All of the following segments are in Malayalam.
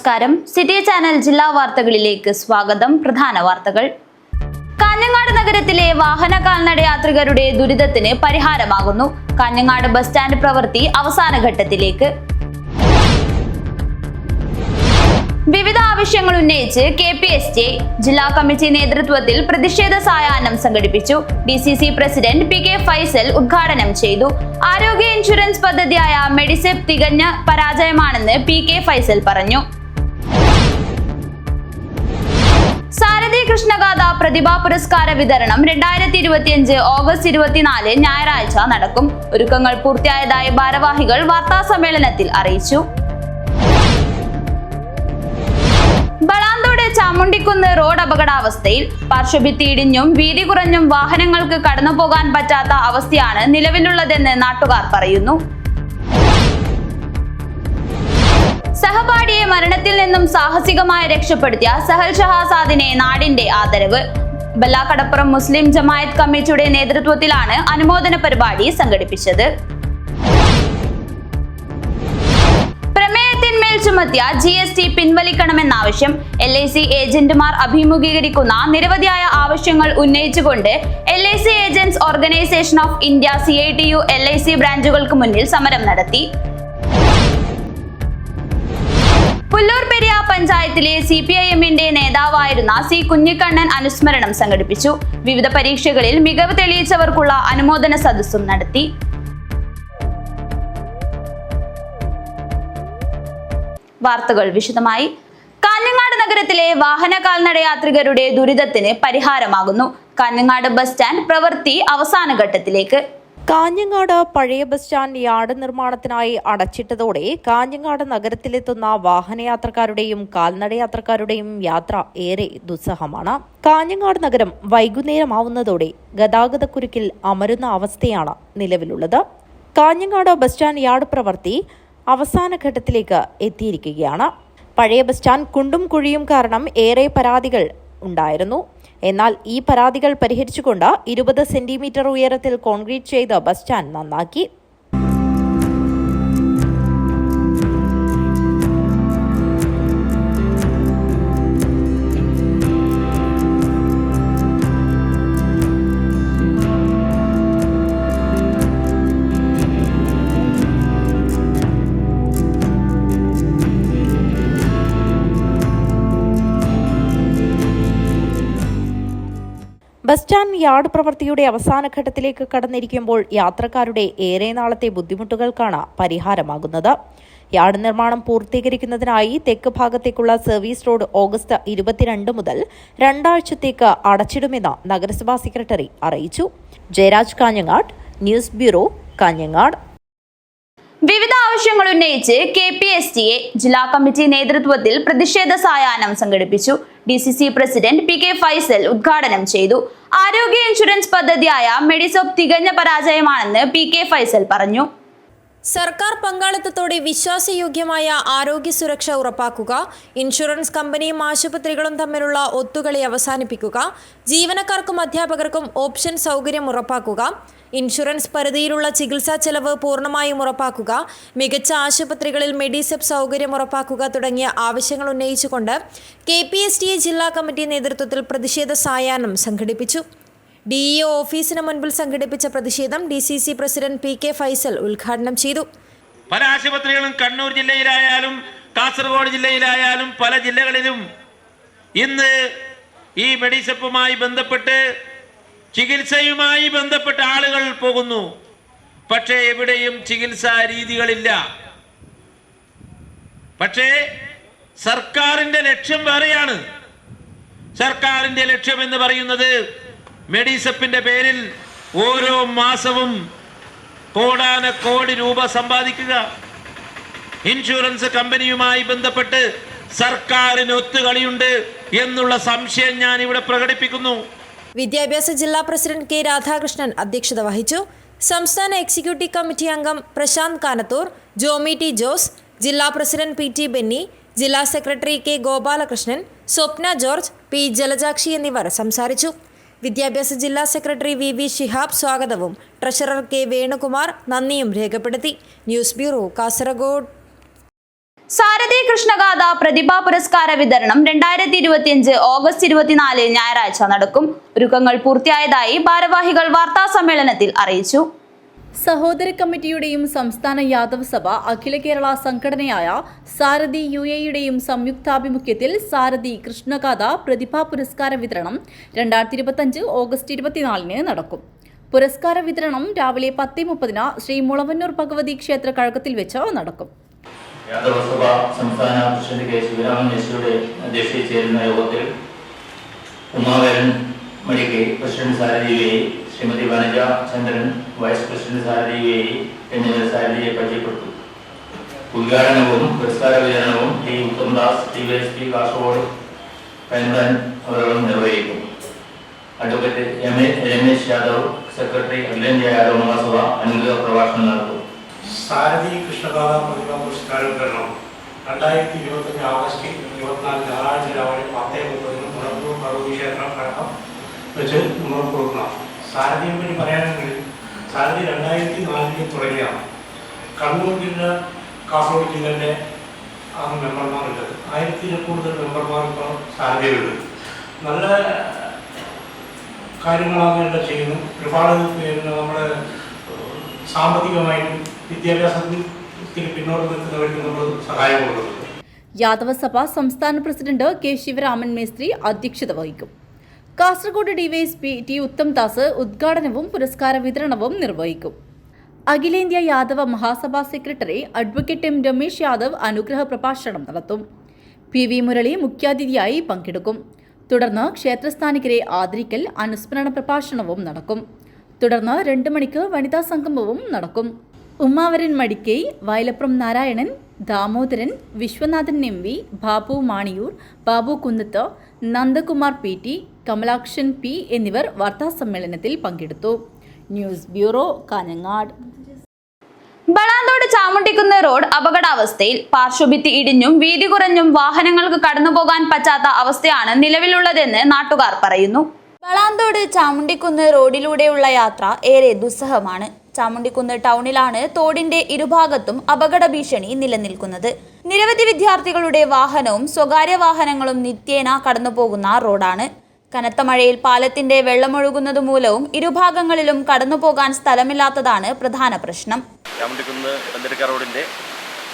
നമസ്കാരം. സിറ്റി ചാനൽ ജില്ലാ വാർത്തകളിലേക്ക് സ്വാഗതം. പ്രധാന വാർത്തകൾ. കാഞ്ഞങ്ങാട് നഗരത്തിലെ വാഹന കാൽനട യാത്രികരുടെ ദുരിതത്തിന് പരിഹാരമാകുന്നു. കാഞ്ഞങ്ങാട് ബസ് സ്റ്റാൻഡ് പ്രവൃത്തി അവസാന ഘട്ടത്തിലേക്ക്. വിവിധ ആവശ്യങ്ങൾ ഉന്നയിച്ച് KPSTA ജില്ലാ കമ്മിറ്റി നേതൃത്വത്തിൽ പ്രതിഷേധ സായാഹ്നം സംഘടിപ്പിച്ചു. DCC പ്രസിഡന്റ് PK ഫൈസൽ ഉദ്ഘാടനം ചെയ്തു. ആരോഗ്യ ഇൻഷുറൻസ് പദ്ധതിയായ മെഡിസെപ്പ് തികഞ്ഞ പരാജയമാണെന്ന് PK ഫൈസൽ പറഞ്ഞു. സാരഥി കൃഷ്ണഗാഥ പ്രതിഭാ പുരസ്കാര വിതരണം 2025 ഓഗസ്റ്റ് 24 ഞായറാഴ്ച നടക്കും. ഒരുക്കങ്ങൾ പൂർത്തിയായതായി ഭാരവാഹികൾ വാർത്താസമ്മേളനത്തിൽ അറിയിച്ചു. ബളാന്തോട് ചാമുണ്ടിക്കുന്ന് റോഡ് അപകടാവസ്ഥയിൽ. പാർശ്വഭിത്തി ഇടിഞ്ഞും വീതി കുറഞ്ഞും വാഹനങ്ങൾക്ക് കടന്നുപോകാൻ പറ്റാത്ത അവസ്ഥയാണ് നിലവിലുള്ളതെന്ന് നാട്ടുകാർ പറയുന്നു. സഹപാഠിയെ മരണത്തിൽ നിന്നും സാഹസികമായി രക്ഷപ്പെടുത്തിയ സഹൽ ഷഹാസാദിനെ നാടിന്റെ ആദരവ്. ബല്ലാക്കടപ്പുറം മുസ്ലിം ജമായത്ത് കമ്മിറ്റിയുടെ നേതൃത്വത്തിലാണ് അനുമോദന പരിപാടി സംഘടിപ്പിച്ചത്. പ്രമേയത്തിന്മേൽ ചുമത്തിയ GST പിൻവലിക്കണമെന്നാവശ്യം. LIC ഏജന്റുമാർ അഭിമുഖീകരിക്കുന്ന നിരവധിയായ ആവശ്യങ്ങൾ ഉന്നയിച്ചുകൊണ്ട് LIC agents organisation of India CITU LIC ബ്രാഞ്ചുകൾക്ക് മുന്നിൽ സമരം നടത്തി. പുല്ലൂർപെരിയ പഞ്ചായത്തിലെ CPIMന്റെ നേതാവായിരുന്ന C കുഞ്ഞിക്കണ്ണൻ അനുസ്മരണം സംഘടിപ്പിച്ചു. വിവിധ പരീക്ഷകളിൽ മികവ് തെളിയിച്ചവർക്കുള്ള അനുമോദന സദസ്സും നടത്തി. വാർത്തകൾ വിശദമായി. കാഞ്ഞങ്ങാട് നഗരത്തിലെ വാഹന കാൽനട യാത്രികരുടെ ദുരിതത്തിന് പരിഹാരമാകുന്നു. കാഞ്ഞങ്ങാട് ബസ് സ്റ്റാൻഡ് പ്രവൃത്തി അവസാന ഘട്ടത്തിലേക്ക്. കാഞ്ഞങ്ങാട് പഴയ ബസ് സ്റ്റാൻഡ് യാർഡ് നിർമ്മാണത്തിനായി അടച്ചിട്ടതോടെ കാഞ്ഞങ്ങാട് നഗരത്തിലെത്തുന്ന വാഹനയാത്രക്കാരുടെയും കാൽനടയാത്രക്കാരുടെയും യാത്ര ഏറെ ദുസ്സഹമാണ്. കാഞ്ഞങ്ങാട് നഗരം വൈകുന്നേരമാവുന്നതോടെ ഗതാഗതക്കുരുക്കിൽ അമരുന്ന അവസ്ഥയാണ് നിലവിലുള്ളത്. കാഞ്ഞങ്ങാട് ബസ് സ്റ്റാൻഡ് യാർഡ് പ്രവൃത്തി അവസാന ഘട്ടത്തിലേക്ക് എത്തിയിരിക്കുകയാണ്. പഴയ ബസ് സ്റ്റാൻഡ് കുണ്ടും കുഴിയും കാരണം ഏറെ പരാതികൾ ഉണ്ടായിരുന്നു. എന്നാൽ ഈ പരാതികൾ പരിഹരിച്ചുകൊണ്ട് 20 സെന്റിമീറ്റർ ഉയരത്തിൽ കോൺക്രീറ്റ് ചെയ്ത് ബസ് സ്റ്റാൻഡ് നന്നാക്കി. ബസ് സ്റ്റാൻഡ് യാർഡ് പ്രവൃത്തിയുടെ അവസാന ഘട്ടത്തിലേക്ക് കടന്നിരിക്കുമ്പോൾ യാത്രക്കാരുടെ ഏറെ നാളത്തെ ബുദ്ധിമുട്ടുകൾക്കാണ് പരിഹാരമാകുന്നത്. യാർഡ് നിർമ്മാണം പൂർത്തീകരിക്കുന്നതിനായി തെക്ക് ഭാഗത്തേക്കുള്ള സർവീസ് റോഡ് ഓഗസ്റ്റ് 22 മുതൽ 2 ആഴ്ചത്തേക്ക് അടച്ചിടുമെന്ന് നഗരസഭാ സെക്രട്ടറി അറിയിച്ചു. Jayaraj Kanhangad, news bureau, Kanhangad. വിവിധ ആവശ്യങ്ങൾ ഉന്നയിച്ച് KPSTA ജില്ലാ കമ്മിറ്റി നേതൃത്വത്തിൽ പ്രതിഷേധ സായാഹ്നം സംഘടിപ്പിച്ചു. DCC പ്രസിഡന്റ് PK ഫൈസൽ ഉദ്ഘാടനം ചെയ്തു. ആരോഗ്യ ഇൻഷുറൻസ് പദ്ധതിയായ മെഡിസെപ്പ് തികഞ്ഞ പരാജയമാണെന്ന് PK ഫൈസൽ പറഞ്ഞു. സർക്കാർ പങ്കാളിത്തത്തോടെ വിശ്വാസയോഗ്യമായ ആരോഗ്യ സുരക്ഷ ഉറപ്പാക്കുക, ഇൻഷുറൻസ് കമ്പനിയും ആശുപത്രികളും തമ്മിലുള്ള ഒത്തുകളി അവസാനിപ്പിക്കുക, ജീവനക്കാർക്കും അധ്യാപകർക്കും ഓപ്ഷൻ സൗകര്യം ഉറപ്പാക്കുക, ഇൻഷുറൻസ് പരിധിയിലുള്ള ചികിത്സാ ചെലവ് പൂർണ്ണമായും ഉറപ്പാക്കുക, മികച്ച ആശുപത്രികളിൽ മെഡിസെപ്പ് സൗകര്യം ഉറപ്പാക്കുക തുടങ്ങിയ ആവശ്യങ്ങൾ ഉന്നയിച്ചുകൊണ്ട് KPSTA ജില്ലാ കമ്മിറ്റി നേതൃത്വത്തിൽ പ്രതിഷേധ സായാഹ്നം സംഘടിപ്പിച്ചു. DEO ഓഫീസിന് മുൻപിൽ സംഘടിപ്പിച്ച പ്രതിഷേധം DCC പ്രസിഡന്റ് PK ഫൈസൽ ഉദ്ഘാടനം ചെയ്തു. പല ആശുപത്രികളും കണ്ണൂർ ജില്ലയിലായാലും കാസർഗോഡ് ജില്ലയിലായാലും പല ജില്ലകളിലും ഇന്ന് ഈ മെഡിസെപ്പുമായി ബന്ധപ്പെട്ട് ചികിത്സയുമായി ബന്ധപ്പെട്ട ആളുകൾ പോകുന്നു. പക്ഷേ എവിടെയും ചികിത്സാ രീതികളില്ല. പക്ഷേ സർക്കാരിന്റെ ലക്ഷ്യം വേറെയാണ്. സർക്കാരിന്റെ ലക്ഷ്യം എന്ന് പറയുന്നത് മെഡിസെപ്പിന്റെ പേരിൽ ഓരോ മാസവും കോടാനക്കോടി രൂപ സമ്പാദിക്കുക. ഇൻഷുറൻസ് കമ്പനിയുമായി ബന്ധപ്പെട്ട് സർക്കാരിന് ഒത്തുകളിയുണ്ട് എന്നുള്ള സംശയം ഞാൻ ഇവിടെ പ്രകടിപ്പിക്കുന്നു. വിദ്യാഭ്യാസ ജില്ലാ പ്രസിഡന്റ് K രാധാകൃഷ്ണൻ അധ്യക്ഷത വഹിച്ചു. സംസ്ഥാന എക്സിക്യൂട്ടീവ് കമ്മിറ്റി അംഗം പ്രശാന്ത് കാനത്തൂർ, ജോമി T ജോസ്, ജില്ലാ പ്രസിഡന്റ് PT ബെന്നി, ജില്ലാ സെക്രട്ടറി K ഗോപാലകൃഷ്ണൻ, സ്വപ്ന ജോർജ്, P ജലജാക്ഷി എന്നിവർ സംസാരിച്ചു. വിദ്യാഭ്യാസ ജില്ലാ സെക്രട്ടറി VV ഷിഹാബ് സ്വാഗതവും ട്രഷറർ K വേണുകുമാർ നന്ദിയും രേഖപ്പെടുത്തി. News bureau, Kasaragod. സാരഥി കൃഷ്ണഗാഥ പ്രതിഭാ പുരസ്കാര വിതരണം 2025 ഓഗസ്റ്റ് 24 ഞായറാഴ്ച നടക്കും. ഒരുക്കങ്ങൾ പൂർത്തിയായതായി ഭാരവാഹികൾ വാർത്താ സമ്മേളനത്തിൽ അറിയിച്ചു. സഹോദര കമ്മിറ്റിയുടെയും സംസ്ഥാന യാദവ് സഭ അഖില കേരള സംഘടനയായ സാരഥി UAയുടെയും സംയുക്താഭിമുഖ്യത്തിൽ സാരഥി കൃഷ്ണഗാഥ പ്രതിഭാ പുരസ്കാര വിതരണം 2025 ഓഗസ്റ്റ് 24 നടക്കും. പുരസ്കാര വിതരണം രാവിലെ 10:30 ശ്രീ മുളവന്നൂർ ഭഗവതി ക്ഷേത്ര കഴകത്തിൽ വെച്ച് നടക്കും. യാദവ സഭ സംസ്ഥാന പ്രസിഡന്റ് കെ ശിവരാമൻ യേശുയുടെ അധ്യക്ഷതയിൽ ചേരുന്ന യോഗത്തിൽ ഉമാവേരൻ മടിക്കെ പ്രസിഡന്റ് സാരഥി UAE, ശ്രീമതി വനജ ചന്ദ്രൻ വൈസ് പ്രസിഡന്റ് സാരഥി UAE എന്നിവർ സാരഥിയെ പരിചയപ്പെട്ടു. ഉദ്ഘാടനവും പുരസ്കാര വിതരണവും ടി ഉത്തംദാസ് DYSP കാസർഗോഡ് കൈമുടൻ അവർ നിർവഹിക്കും. അഡ്വക്കേറ്റ് രമേശ് യാദവ് സെക്രട്ടറി അഖിലേന്ത്യാ യാദവ് മഹാസഭ അനുഗ്രഹ പ്രഭാഷണം നടത്തും. സാരഥി കൃഷ്ണഗാഥ പ്രതിഭാ പുരസ്കാര വിതരണം 2025 ഓഗസ്റ്റ് 24 ഞായറാഴ്ച രാവിലെ 10:30 മുളവന്നൂർ ഭഗവതി ക്ഷേത്ര കഴകം വെച്ച് നമ്മൾ കൊടുക്കണം. സാരഥിയെ പറ്റി പറയുകയാണെങ്കിൽ സാരഥി 2004 തുടങ്ങിയാണ്. കണ്ണൂർ ജില്ല, കാസർഗോഡ് ജില്ലയുടെ ആണ് മെമ്പർമാരുള്ളത്. 1000-ൽ കൂടുതൽ മെമ്പർമാർ ഇപ്പോൾ സാരഥികളുണ്ട്. നല്ല കാര്യങ്ങളാണ് എല്ലാം ചെയ്യുന്നു. ഒരുപാട് നമ്മുടെ സാമ്പത്തികമായിട്ടും വിദ്യാഭ്യാസത്തിൽ പിന്നോട്ട് നിൽക്കുന്നവർക്ക് നമ്മൾ സഹായം കൊടുക്കുന്നുണ്ട്. യാദവ സഭ സംസ്ഥാന പ്രസിഡന്റ് കെ ശിവരാമൻ മേസ്ത്രി അധ്യക്ഷത വഹിക്കും. കാസർഗോഡ് DYSP ടി ഉത്തംദാസ് ഉദ്ഘാടനവും പുരസ്കാര വിതരണവും നിർവഹിക്കും. അഖിലേന്ത്യാ Yadava Mahasabha secretary advocate M Ramesh Yadav അനുഗ്രഹ പ്രഭാഷണം നടത്തും. PV മുരളി മുഖ്യാതിഥിയായി പങ്കെടുക്കും. തുടർന്ന് ക്ഷേത്രസ്ഥാനികരെ ആദരിക്കൽ അനുസ്മരണ പ്രഭാഷണവും നടക്കും. തുടർന്ന് 2 മണിക്ക് വനിതാ സംഗമവും നടക്കും. ഉമ്മാവരൻ മടിക്കൈ, വയലപ്പുറം നാരായണൻ, ദാമോദരൻ, വിശ്വനാഥൻ MV, ബാബു മാണിയൂർ, ബാബു കുന്നത്ത്, നന്ദകുമാർ PT, കമലാക്ഷൻ P എന്നിവർ വാർത്താസമ്മേളനത്തിൽ പങ്കെടുത്തു. News bureau, Kanhangad. Balanthode Chamundikkunnu road അപകടാവസ്ഥയിൽ. പാർശ്വഭിത്തി ഇടിഞ്ഞും വീതി കുറഞ്ഞും വാഹനങ്ങൾക്ക് കടന്നുപോകാൻ പറ്റാത്ത അവസ്ഥയാണ് നിലവിലുള്ളതെന്ന് നാട്ടുകാർ പറയുന്നു. ബളാന്തോട് ചാമുണ്ടിക്കുന്ന് റോഡിലൂടെയുള്ള യാത്ര ഏറെ ദുസ്സഹമാണ്. ചാമുണ്ടിക്കുന്ന് ടൗണിലാണ് തോടിന്റെ ഇരുഭാഗത്തും അപകട ഭീഷണി നിലനിൽക്കുന്നത്. നിരവധി വിദ്യാർത്ഥികളുടെ വാഹനവും സ്വകാര്യ വാഹനങ്ങളും നിത്യേന കടന്നുപോകുന്ന റോഡാണ്. കനത്ത മഴയിൽ പാലത്തിന്റെ വെള്ളമൊഴുകുന്നത് മൂലവും ഇരുഭാഗങ്ങളിലും കടന്നുപോകാൻ സ്ഥലമില്ലാത്തതാണ് പ്രധാന പ്രശ്നം. ചാമുണ്ടിക്കുന്ന് ബന്തെടുക്ക റോഡിൻ്റെ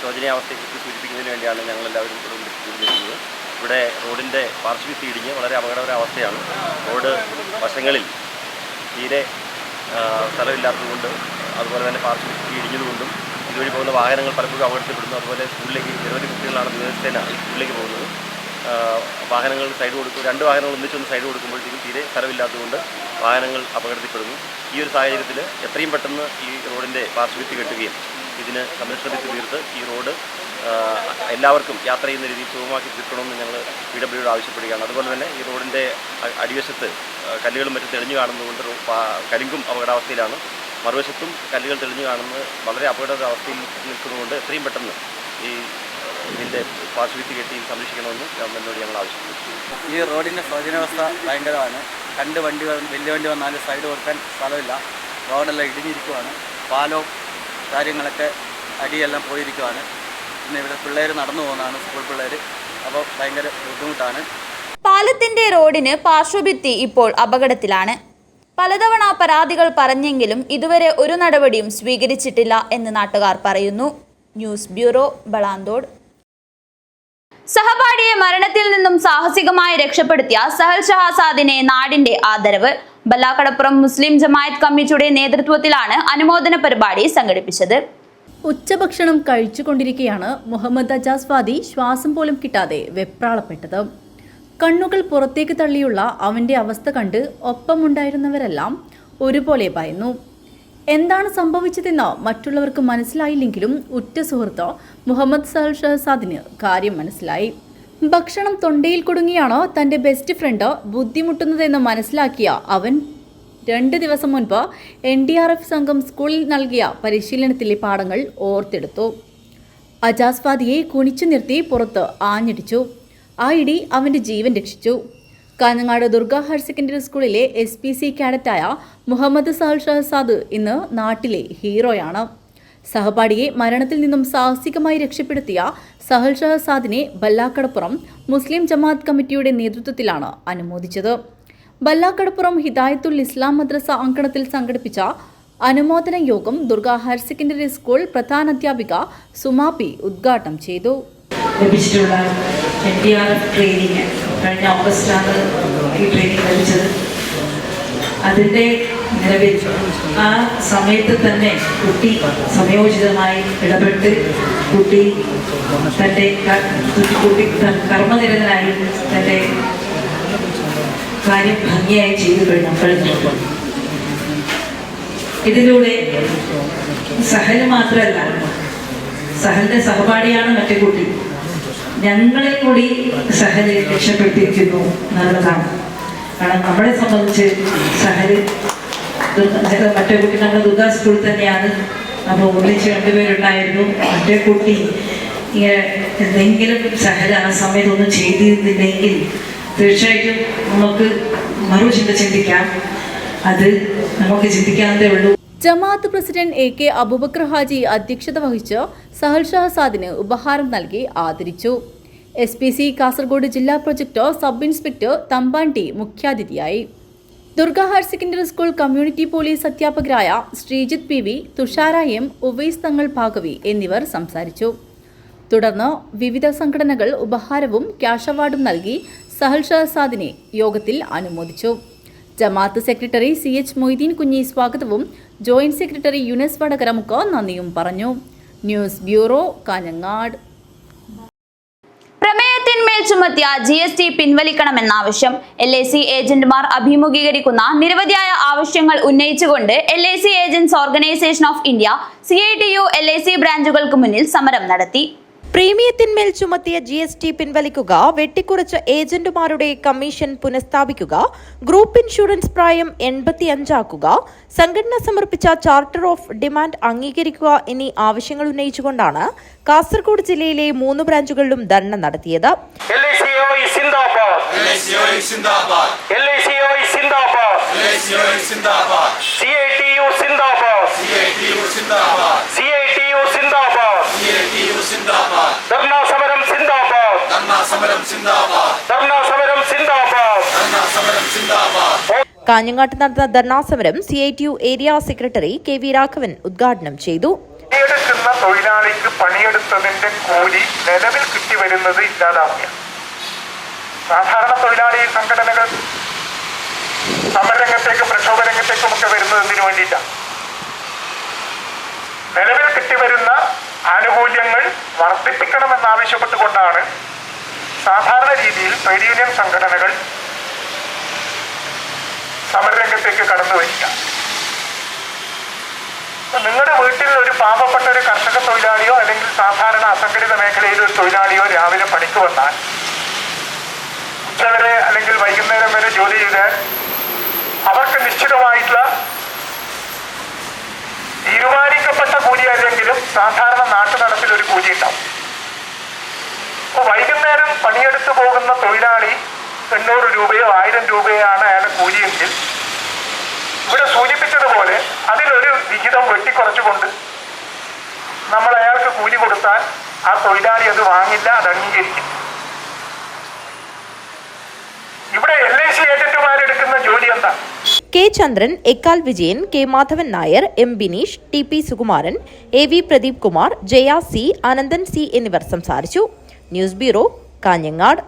ശോചനീയാവസ്ഥയെക്കുറിച്ച് സൂചിപ്പിക്കുന്നതിന് വേണ്ടിയാണ് ഞങ്ങളെല്ലാവരും കൂടിയിരിക്കുന്നത്. ഇവിടെ റോഡിൻ്റെ പാർശ്വഭിത്തി ഇടിഞ്ഞ് വളരെ അപകടകര അവസ്ഥയാണ്. റോഡ് വശങ്ങളിൽ തീരെ സ്ഥലമില്ലാത്തതുകൊണ്ട്, അതുപോലെ തന്നെ പാർശ്വഭിത്തി ഇടിഞ്ഞതുകൊണ്ടും ഇതുവഴി പോകുന്ന വാഹനങ്ങൾ പലപ്പോഴും അപകടത്തിൽപ്പെടുന്നു. അതുപോലെ സ്കൂളിലേക്ക് നിരവധി കുട്ടികളാണ് ദിവസേന ഈ സ്കൂളിലേക്ക് പോകുന്നത്. വാഹനങ്ങൾ സൈഡ് കൊടുക്കും, 2 വാഹനങ്ങൾ ഒന്നിച്ചൊന്ന് സൈഡ് കൊടുക്കുമ്പോഴത്തേക്കും തീരെ സ്ഥലമില്ലാത്തതുകൊണ്ട് വാഹനങ്ങൾ അപകടത്തിൽപ്പെടുന്നു. ഈ ഒരു സാഹചര്യത്തിൽ എത്രയും പെട്ടെന്ന് ഈ റോഡിൻ്റെ പാർശ്വഭിത്തി കെട്ടുകയും ഇതിന് സംരക്ഷണ ഭിത്തി തീർത്ത് ഈ റോഡ് എല്ലാവർക്കും യാത്ര ചെയ്യുന്ന രീതിയിൽ സുഗമമാക്കി തീർക്കണമെന്ന് ഞങ്ങൾ PWD ആവശ്യപ്പെടുകയാണ്. അതുപോലെ തന്നെ ഈ റോഡിൻ്റെ അടിവശത്ത് കല്ലുകളും മറ്റും തെളിഞ്ഞു കാണുന്നതുകൊണ്ട് കരിങ്കും അപകടാവസ്ഥയിലാണ്. മറുവശത്തും കല്ലുകൾ തെളിഞ്ഞു കാണുന്നത് വളരെ അപകടാവസ്ഥയിൽ നിൽക്കുന്നതുകൊണ്ട് എത്രയും പെട്ടെന്ന് ഇതിൻ്റെ പാർശ്വഭിത്തി കെട്ടി സംരക്ഷിക്കണമെന്ന് ഗവൺമെൻറ്റിനോട് ഞങ്ങൾ ആവശ്യപ്പെട്ടു. ഈ റോഡിൻ്റെ ശോചനാവസ്ഥ ഭയങ്കരമാണ്. വലിയ വണ്ടി വന്നാലും സൈഡ് കൊടുക്കാൻ സ്ഥലമില്ല. റോഡെല്ലാം ഇടിഞ്ഞിരിക്കുവാണ്. പാലവും കാര്യങ്ങളൊക്കെ അടിയെല്ലാം പോയിരിക്കുവാണ്. പിന്നെ ഇവിടെ പിള്ളേർ നടന്നു പോകുന്നതാണ്, സ്കൂൾ പിള്ളേർ. അപ്പോൾ ഭയങ്കര ബുദ്ധിമുട്ടാണ്. പാലത്തിന്റെ റോഡിന് പാർശ്വഭിത്തി ഇപ്പോൾ അപകടത്തിലാണ്. പലതവണ പരാതികൾ പറഞ്ഞെങ്കിലും ഇതുവരെ ഒരു നടപടിയും സ്വീകരിച്ചിട്ടില്ല എന്ന് നാട്ടുകാർ പറയുന്നു. News bureau, Balanthode. സഹപാഠിയെ മരണത്തിൽ നിന്നും സാഹസികമായി രക്ഷപ്പെടുത്തിയ സഹൽ ഷഹസാദിനെ നാടിന്റെ ആദരവ്. ബല്ലാക്കടപ്പുറം മുസ്ലിം ജമാഅത്ത് കമ്മിറ്റിയുടെ നേതൃത്വത്തിലാണ് അനുമോദന പരിപാടി സംഘടിപ്പിച്ചത്. ഉച്ചഭക്ഷണം കഴിച്ചുകൊണ്ടിരിക്കെയാണ് മുഹമ്മദ് അജാസ്വാദി ശ്വാസം പോലും കിട്ടാതെ വെപ്രാളപ്പെട്ടത്. കണ്ണുകൾ പുറത്തേക്ക് തള്ളിയുള്ള അവന്റെ അവസ്ഥ കണ്ട് ഒപ്പമുണ്ടായിരുന്നവരെല്ലാം ഒരുപോലെ ഭയന്നു. എന്താണ് സംഭവിച്ചതെന്ന് മറ്റുള്ളവർക്ക് മനസ്സിലായില്ലെങ്കിലും ഉറ്റ സുഹൃത്ത് മുഹമ്മദ് സഹൽ ഷഹസാദിന് കാര്യം മനസ്സിലായി. ഭക്ഷണം തൊണ്ടയിൽ കുടുങ്ങിയാണ് തൻ്റെ ബെസ്റ്റ് ഫ്രണ്ട് ബുദ്ധിമുട്ടുന്നതെന്ന് മനസ്സിലാക്കിയ അവൻ 2 ദിവസം മുൻപ് NDRF സംഘം സ്കൂളിൽ നൽകിയ പരിശീലനത്തിലെ പാഠങ്ങൾ ഓർത്തെടുത്തു. അജാസ്വാദിയെ കുനിച്ചു നിർത്തി പുറത്ത് ആഞ്ഞടിച്ചു. ആ ഇടി അവൻ്റെ ജീവൻ രക്ഷിച്ചു. കാഞ്ഞങ്ങാട് ദുർഗ ഹയർ സെക്കൻഡറി സ്കൂളിലെ SPC കാഡറ്റായ മുഹമ്മദ് സഹൽ ഷഹസാദ് ഇന്ന് നാട്ടിലെ ഹീറോയാണ്. സഹപാഠിയെ മരണത്തിൽ നിന്നും സാഹസികമായി രക്ഷപ്പെടുത്തിയ സഹൽ ഷഹസാദിനെ ബല്ലാക്കടപ്പുറം മുസ്ലിം ജമാഅത്ത് കമ്മിറ്റിയുടെ നേതൃത്വത്തിലാണ് അനുമോദിച്ചത്. ബല്ലാക്കടപ്പുറം ഹിദായത്തുൽ ഇസ്ലാം മദ്രസ അങ്കണത്തിൽ സംഘടിപ്പിച്ച അനുമോദന യോഗം ദുർഗ ഹയർ സെക്കൻഡറി സ്കൂൾ പ്രധാനാധ്യാപിക സുമാപി ഉദ്ഘാടനം ചെയ്തു. ലഭിച്ചിട്ടുള്ള NDRF ട്രെയിനിങ് കഴിഞ്ഞ ഓഗസ്റ്റിലാണ് ഈ ട്രെയിനിങ് ലഭിച്ചത്. അതിൻ്റെ നിലവിൽ ആ സമയത്ത് തന്നെ കുട്ടി സമയോചിതമായി ഇടപെട്ട് കുട്ടി കർമ്മനിരതനായി തൻ്റെ കാര്യം ഭംഗിയായി ചെയ്തു കഴിഞ്ഞു. ഇതിലൂടെ സഹൽ മാത്രമല്ല, സഹലിന്റെ സഹപാഠിയാണ് മറ്റേ കുട്ടി. ഞങ്ങളെ കൂടി സഹൽ രക്ഷപ്പെട്ടിരിക്കുന്നു എന്നുള്ളതാണ്. കാരണം നമ്മളെ സംബന്ധിച്ച് സഹൽ മറ്റേ കുട്ടി നമ്മുടെ ദുർഗാ സ്കൂളിൽ തന്നെയാണ്. അപ്പോൾ ഒന്നിച്ച് രണ്ടുപേരുണ്ടായിരുന്നു. മറ്റേ കുട്ടി എന്തെങ്കിലും സഹൽ ആ സമയത്ത് ഒന്നും ചെയ്തിരുന്നില്ലെങ്കിൽ തീർച്ചയായിട്ടും നമുക്ക് ചിന്തിക്കാം. അത് നമുക്ക് ചിന്തിക്കാവുന്നതേ ഉള്ളൂ. ജമാഅത്ത് പ്രസിഡന്റ് AK അബൂബക്കർ ഹാജി അധ്യക്ഷത വഹിച്ച് സഹൽ ഷഹസാദിന് ഉപഹാരം നൽകി ആദരിച്ചു. SPC കാസർഗോഡ് ജില്ലാ പ്രൊജക്ടർ സബ് ഇൻസ്പെക്ടർ തമ്പാണ്ടി മുഖ്യാതിഥിയായി. Durga higher secondary school community police അധ്യാപകരായ ശ്രീജിത്ത് PV, തുഷാര M, ഉവൈസ് തങ്ങൾ ഭാഗവി എന്നിവർ സംസാരിച്ചു. തുടർന്ന് വിവിധ സംഘടനകൾ ഉപഹാരവും ക്യാഷ് അവാർഡും നൽകി സഹൽ ഷഹസാദിനെ യോഗത്തിൽ അനുമോദിച്ചു. ജമാഅത്ത് സെക്രട്ടറി CH മൊയ്തീൻ കുഞ്ഞി സ്വാഗതവും ജോയിന്റ് സെക്രട്ടറി യുനസ് വടകരമുക്ക് നന്ദിയും പറഞ്ഞു. News bureau, Kanhangad. പ്രമേയത്തിന്മേൽ ചുമത്തിയ GST പിൻവലിക്കണമെന്ന ആവശ്യം LIC ഏജന്റുമാർ അഭിമുഖീകരിക്കുന്ന നിരവധിയായ ആവശ്യങ്ങൾ ഉന്നയിച്ചുകൊണ്ട് LIC agents organisation of India CITU LIC ബ്രാഞ്ചുകൾക്ക് മുന്നിൽ സമരം നടത്തി. പ്രീമിയത്തിന്മേൽ ചുമത്തിയ GST പിൻവലിക്കുക, വെട്ടിക്കുറച്ച ഏജന്റുമാരുടെ കമ്മീഷൻ പുനഃസ്ഥാപിക്കുക, ഗ്രൂപ്പ് ഇൻഷുറൻസ് പ്രായം 85 ആക്കുക, സംഘടന സമർപ്പിച്ച ചാർട്ടർ ഓഫ് ഡിമാൻഡ് അംഗീകരിക്കുക എന്നീ ആവശ്യങ്ങൾ ഉന്നയിച്ചുകൊണ്ടാണ് കാസർഗോഡ് ജില്ലയിലെ 3 ബ്രാഞ്ചുകളിലും ധർണ നടത്തിയത്. കാഞ്ഞങ്ങാട്ട് നടന്ന ധർണാസമരം CITU area secretary KV Raghavan ഉദ്ഘാടനം ചെയ്തു. പണിയെടുക്കുന്ന തൊഴിലാളിക്ക് പണിയെടുത്തതിന്റെ കൂലി നിലവിൽ കിട്ടിവരുന്നത് ഇല്ലാതാവുകയാണ്. സാധാരണ തൊഴിലാളി സംഘടനകൾ സമരരംഗത്തേക്കും പ്രക്ഷോഭ രംഗത്തേക്കും ഒക്കെ വരുന്നത് എന്തിനു വേണ്ടിയിട്ടാണ്? നിലവിൽ കിട്ടിവരുന്ന ആനുകൂല്യങ്ങൾ വർദ്ധിപ്പിക്കണമെന്നാവശ്യപ്പെട്ടുകൊണ്ടാണ് സാധാരണ രീതിയിൽ ട്രേഡ് യൂണിയൻ സംഘടനകൾ സമരരംഗത്തേക്ക് കടന്നു വരിക. നിങ്ങളുടെ വീട്ടിൽ ഒരു പാവപ്പെട്ട ഒരു കർഷക തൊഴിലാളിയോ അല്ലെങ്കിൽ സാധാരണ അസംഘടിത മേഖലയിൽ ഒരു തൊഴിലാളിയോ രാവിലെ പണിക്ക് വന്നാൽ ഉച്ചവരെ അല്ലെങ്കിൽ വൈകുന്നേരം വരെ ജോലി ചെയ്താൽ അവർക്ക് നിശ്ചിതമായിട്ടുള്ള തീരുമാനിക്കപ്പെട്ട കൂലി അല്ലെങ്കിലും സാധാരണ നാട്ടുനടപ്പിൽ ഒരു കൂലി ഉണ്ടാവും. അപ്പോൾ വൈകുന്നേരം പണിയെടുത്തു പോകുന്ന തൊഴിലാളി 800 രൂപയോ 1000 രൂപയാണ് അയാളുടെ കൂലിയെങ്കിൽ ഇവിടെ സൂചിപ്പിച്ചതുപോലെ അതിലൊരു വിഹിതം വെട്ടിക്കുറച്ചുകൊണ്ട് നമ്മൾ അയാൾക്ക് കൂലി കൊടുത്താൽ ആ തൊഴിലാളി അത് വാങ്ങില്ല, അത് അംഗീകരിക്കും. ഇവിടെ LIC ഏജന്റുമാരെടുക്കുന്ന ജോലി എന്താ? K ചന്ദ്രൻ, എക്കാൽ Vijayan, K Madhavan Nair, M Bineesh, TP Sukumaran, AV Pradeep Kumar, Jaya C, Ananthan C എന്നിവർ സംസാരിച്ചു. News bureau, Kanhangad.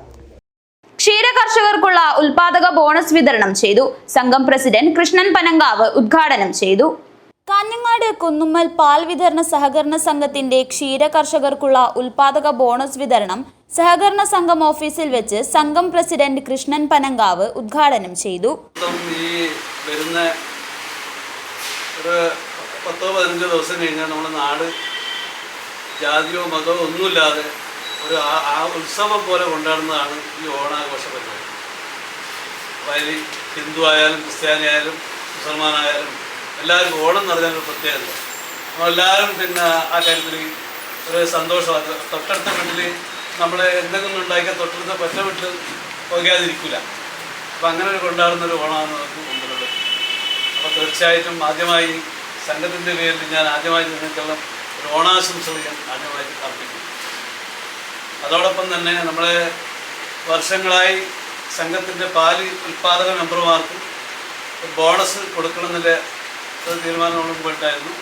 ക്ഷീര കർഷകർക്കുള്ള ഉൽപാദക ബോണസ് വിതരണം ചെയ്തു. സംഘം പ്രസിഡന്റ് കൃഷ്ണൻ പനങ്കാവ് ഉദ്ഘാടനം ചെയ്തു. കാഞ്ഞങ്ങാട് കുന്നുമ്മൽ പാൽ വിതരണ സഹകരണ സംഘത്തിന്റെ ക്ഷീര കർഷകർക്കുള്ള ഉൽപാദക ബോണസ് വിതരണം സഹകരണ സംഘം ഓഫീസിൽ വെച്ച് സംഘം പ്രസിഡന്റ് കൃഷ്ണൻ പനങ്കാവ് ഉദ്ഘാടനം ചെയ്തു. ഈ വരുന്ന ഒരു 10-15 ദിവസം കഴിഞ്ഞാൽ നമ്മുടെ നാട് ജാതിയോ മതമോ ഒന്നുമില്ലാതെ ഒരു ഉത്സവം പോലെ കൊണ്ടാടുന്നതാണ് ഈ ഓണാഘോഷ പരിപാടി. അതിൽ ഹിന്ദു ആയാലും ക്രിസ്ത്യാനി ആയാലും മുസൽമാനായാലും എല്ലാവരും ഓണം എന്ന് പറഞ്ഞാൽ ഒരു പ്രത്യേകത. നമ്മളെല്ലാവരും പിന്നെ ആ കാര്യത്തിൽ ഒരു സന്തോഷമാണ്. തൊട്ടടുത്ത വീട്ടിൽ നമ്മൾ എന്തെങ്കിലും ഉണ്ടാക്കിയാൽ തൊട്ടടുത്ത പറ്റ വീട്ടിൽ പോകാതിരിക്കില്ല. അപ്പം അങ്ങനെ ഒരു കൊണ്ടാടുന്നൊരു ഓണമാണ് നമുക്ക് മുമ്പിലുള്ളത്. അപ്പോൾ തീർച്ചയായിട്ടും ആദ്യമായി സംഘത്തിൻ്റെ പേരിൽ ഞാൻ ആദ്യമായി നിങ്ങൾക്കെല്ലാം ഒരു ഓണാശംസകൾ ഞാൻ ആദ്യമായിട്ട് അർപ്പിക്കുന്നു. അതോടൊപ്പം തന്നെ നമ്മളെ വർഷങ്ങളായി സംഘത്തിൻ്റെ പാല് ഉൽപ്പാദക മെമ്പർമാർക്ക് ബോണസ് കൊടുക്കണമെന്നുള്ള തീരുമാനം മുമ്പുണ്ടായിരുന്നു.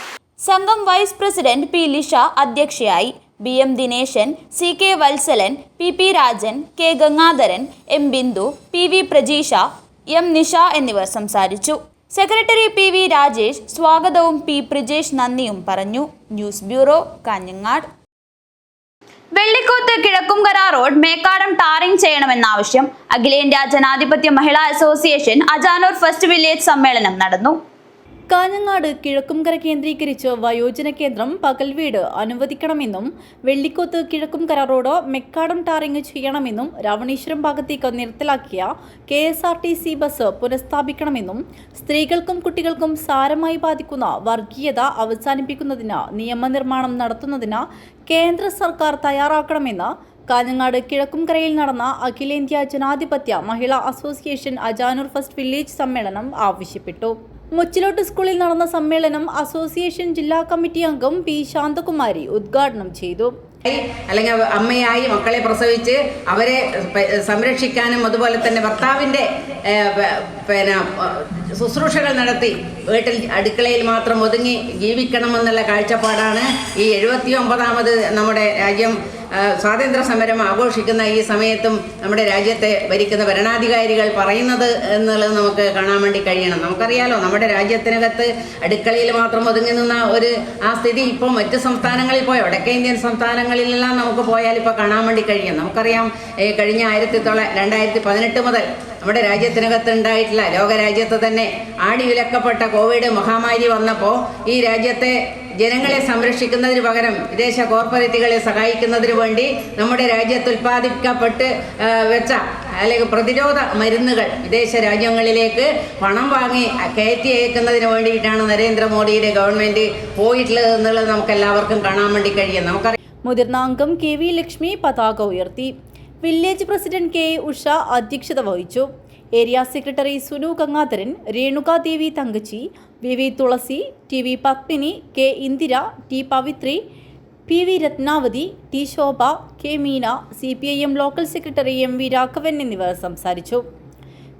സംഘം വൈസ് പ്രസിഡന്റ് പി ലിഷ അധ്യക്ഷയായി. BM Dineshan, CK Valsalan, PP Rajan, K Gangadharan, M Bindu, PV Prajeesha, M Nisha എന്നിവർ സംസാരിച്ചു. സെക്രട്ടറി PV രാജേഷ് സ്വാഗതവും P പ്രജേഷ് നന്ദിയും പറഞ്ഞു. News bureau, Kanhangad. Vellikkoth Kizhakkumkara road macadam tarring ചെയ്യണമെന്നാവശ്യം. അഖിലേന്ത്യാ ജനാധിപത്യ മഹിളാ അസോസിയേഷൻ അജാനൂർ ഫസ്റ്റ് വില്ലേജ് സമ്മേളനം നടന്നു. കാഞ്ഞങ്ങാട് കിഴക്കുംകര കേന്ദ്രീകരിച്ച് വയോജന കേന്ദ്രം പകൽ വീട് അനുവദിക്കണമെന്നും Vellikoth Kizhakkumkara road macadam tarring ചെയ്യണമെന്നും രാവണീശ്വരം ഭാഗത്തേക്ക് നിർത്തലാക്കിയ KSRTC ബസ് പുനഃസ്ഥാപിക്കണമെന്നും സ്ത്രീകൾക്കും കുട്ടികൾക്കും സാരമായി ബാധിക്കുന്ന വർഗീയത അവസാനിപ്പിക്കുന്നതിന് നിയമനിർമ്മാണം നടത്തുന്നതിന് കേന്ദ്ര സർക്കാർ തയ്യാറാക്കണമെന്ന് കാഞ്ഞങ്ങാട് കിഴക്കുംകരയിൽ നടന്ന അഖിലേന്ത്യാ ജനാധിപത്യ മഹിളാ അസോസിയേഷൻ അജാനൂർ ഫസ്റ്റ് വില്ലേജ് സമ്മേളനം ആവശ്യപ്പെട്ടു. മുച്ചിലോട്ട് സ്കൂളിൽ നടന്ന സമ്മേളനം അസോസിയേഷൻ ജില്ലാ കമ്മിറ്റി അംഗം P ശാന്തകുമാരി ഉദ്ഘാടനം ചെയ്തു. അല്ലെങ്കിൽ അമ്മയായി മക്കളെ പ്രസവിച്ച് അവരെ സംരക്ഷിക്കാനും അതുപോലെ തന്നെ ഭർത്താവിൻ്റെ ശുശ്രൂഷകൾ നടത്തി വീട്ടിൽ അടുക്കളയിൽ മാത്രം ഒതുങ്ങി ജീവിക്കണമെന്നുള്ള കാഴ്ചപ്പാടാണ് ഈ 79ാമത് നമ്മുടെ രാജ്യം സ്വാതന്ത്ര്യ സമരം ആഘോഷിക്കുന്ന ഈ സമയത്തും നമ്മുടെ രാജ്യത്തെ ഭരിക്കുന്ന ഭരണാധികാരികൾ പറയുന്നത് എന്നുള്ളത് നമുക്ക് കാണാൻ വേണ്ടി കഴിയണം. നമുക്കറിയാലോ, നമ്മുടെ രാജ്യത്തിനകത്ത് അടുക്കളയിൽ മാത്രം ഒതുങ്ങി നിന്ന ആ സ്ഥിതി ഇപ്പോൾ മറ്റ് സംസ്ഥാനങ്ങളിൽ പോയോ, വടക്കേ ഇന്ത്യൻ സംസ്ഥാനങ്ങളിലെല്ലാം നമുക്ക് പോയാൽ ഇപ്പോൾ കാണാൻ വേണ്ടി കഴിയും. നമുക്കറിയാം, കഴിഞ്ഞ 2018 മുതൽ നമ്മുടെ രാജ്യത്തിനകത്ത് ഉണ്ടായിട്ടില്ല, ലോകരാജ്യത്ത് തന്നെ ആടിവിലക്കപ്പെട്ട കോവിഡ് മഹാമാരി വന്നപ്പോൾ ഈ രാജ്യത്തെ ജനങ്ങളെ സംരക്ഷിക്കുന്നതിന് പകരം വിദേശ കോർപ്പറേറ്റുകളെ സഹായിക്കുന്നതിന് വേണ്ടി നമ്മുടെ രാജ്യത്ത് ഉൽപ്പാദിപ്പിക്കപ്പെട്ട് വെച്ച അല്ലെങ്കിൽ പ്രതിരോധ മരുന്നുകൾ വിദേശ രാജ്യങ്ങളിലേക്ക് പണം വാങ്ങി കയറ്റി അയക്കുന്നതിന് വേണ്ടിയിട്ടാണ് നരേന്ദ്രമോദിയുടെ ഗവൺമെൻറ് പോയിട്ടുള്ളത് എന്നുള്ളത് നമുക്ക് എല്ലാവർക്കും കാണാൻ വേണ്ടി കഴിയും. നമുക്കറിയാം. മുതിർന്ന അംഗം KV ലക്ഷ്മി പതാക ഉയർത്തി. വില്ലേജ് പ്രസിഡന്റ് KA ഉഷ അധ്യക്ഷത വഹിച്ചു. Area secretary Sunu Gangadharan, Renukadevi Thankachi, VV Thulasi, TV Padmini, K Indira, T Pavithri, PV Ratnavathi, T Shobha, K Meena, CPIM local secretary MV Raghavan എന്നിവർ സംസാരിച്ചു.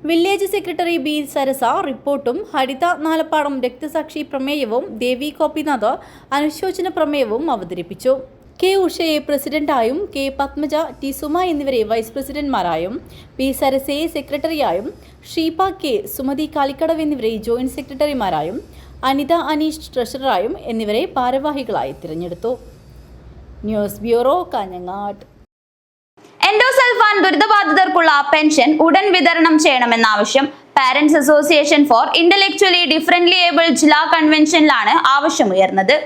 വില്ലേജ് സെക്രട്ടറി B സരസ റിപ്പോർട്ടും ഹരിത നാലപ്പാടം രക്തസാക്ഷി പ്രമേയവും ദേവി ഗോപിനാഥ് അനുശോചന പ്രമേയവും അവതരിപ്പിച്ചു. K ഉഷയെ പ്രസിഡന്റായും K Padmaja, T Suma എന്നിവരെ വൈസ് പ്രസിഡന്റ്മാരായും P സരസയെ സെക്രട്ടറിയായും ഷീപ K, സുമതി കാലിക്കടവ് എന്നിവരെ ജോയിന്റ് സെക്രട്ടറിമാരായും അനിത അനീഷ് ട്രഷററായും എന്നിവരെ ഭാരവാഹികളായി തിരഞ്ഞെടുത്തു. News bureau, Kanhangad. എൻഡോസൾഫാൻ ദുരിതബാധിതർക്കുള്ള പെൻഷൻ ഉടൻ വിതരണം ചെയ്യണമെന്നാവശ്യം. Parents association for intellectually differently abled ജില്ലാ കൺവെൻഷനിലാണ് ആവശ്യമുയർന്നത്.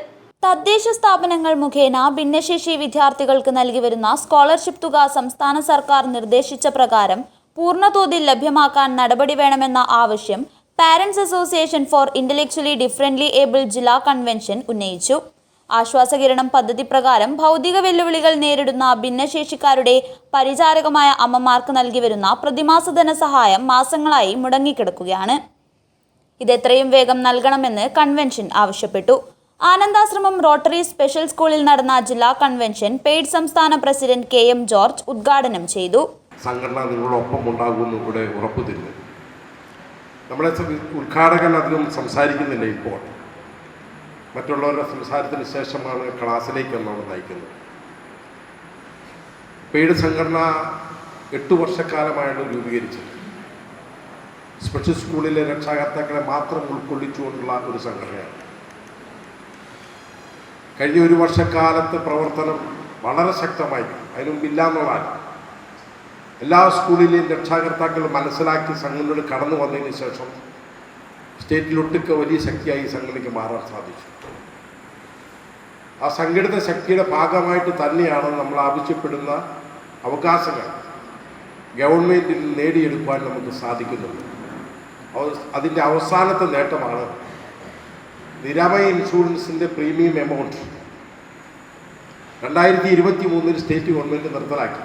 തദ്ദേശ സ്ഥാപനങ്ങൾ മുഖേന ഭിന്നശേഷി വിദ്യാർത്ഥികൾക്ക് നൽകി വരുന്ന സ്കോളർഷിപ്പ് തുക സംസ്ഥാന സർക്കാർ നിർദ്ദേശിച്ച പ്രകാരം പൂർണ്ണതോതിൽ ലഭ്യമാക്കാൻ നടപടി വേണമെന്ന ആവശ്യം parents association for intellectually differently abled ജില്ലാ കൺവെൻഷൻ ഉന്നയിച്ചു. ആശ്വാസകിരണം പദ്ധതി പ്രകാരം ഭൗതിക വെല്ലുവിളികൾ നേരിടുന്ന ഭിന്നശേഷിക്കാരുടെ പരിചാരകമായ അമ്മമാർക്ക് നൽകി വരുന്ന പ്രതിമാസ ധനസഹായം മാസങ്ങളായി മുടങ്ങിക്കിടക്കുകയാണ്. ഇത് എത്രയും വേഗം നൽകണമെന്ന് കൺവെൻഷൻ ആവശ്യപ്പെട്ടു. ആനന്ദാശ്രമം റോട്ടറി സ്പെഷ്യൽ സ്കൂളിൽ നടന്ന ജില്ലാ കൺവെൻഷൻ പെയ്ഡ് സംസ്ഥാന പ്രസിഡന്റ് KM ജോർജ് ഉദ്ഘാടനം ചെയ്തു. സംഘടന നിങ്ങളോടൊപ്പം ഉണ്ടാകുമെന്ന് ഇവിടെ ഉറപ്പു തരുന്നു. നമ്മളെ ഉദ്ഘാടകൻ അധികം സംസാരിക്കുന്നില്ല. ഇപ്പോൾ മറ്റുള്ളവരുടെ സംസാരത്തിന് ശേഷമാണ് ക്ലാസ്സിലേക്ക് നമ്മൾ നയിക്കുന്നത്. പെയ്ഡ് സംഘടന 8 വർഷക്കാലമായാണ് രൂപീകരിച്ചത്. സ്പെഷ്യൽ സ്കൂളിലെ രക്ഷാകർത്താക്കളെ മാത്രം ഉൾക്കൊള്ളിച്ചുകൊണ്ടുള്ള ഒരു സംഘടനയാണ്. കഴിഞ്ഞ 1 വർഷക്കാലത്തെ പ്രവർത്തനം വളരെ ശക്തമായി, അതിനുമ്പില്ല എന്നുള്ളതാണ്. എല്ലാ സ്കൂളിലെയും രക്ഷാകർത്താക്കൾ മനസ്സിലാക്കി സംഘടനയോട് കടന്നു വന്നതിന് ശേഷം സ്റ്റേറ്റിലൊട്ടുക്ക വലിയ ശക്തിയായി സംഘടനയ്ക്ക് മാറാൻ സാധിച്ചു. ആ സംഘടിത ശക്തിയുടെ ഭാഗമായിട്ട് തന്നെയാണ് നമ്മൾ ആവശ്യപ്പെടുന്ന അവകാശങ്ങൾ ഗവൺമെൻറ്റിൽ നേടിയെടുക്കുവാൻ നമുക്ക് സാധിക്കുന്നുണ്ട്. അതിൻ്റെ അവസാനത്തെ നേട്ടമാണ് നിരാമയ ഇൻഷുറൻസിൻ്റെ പ്രീമിയം എമൗണ്ട് 2023 സ്റ്റേറ്റ് ഗവൺമെൻറ് നിർത്തലാക്കി.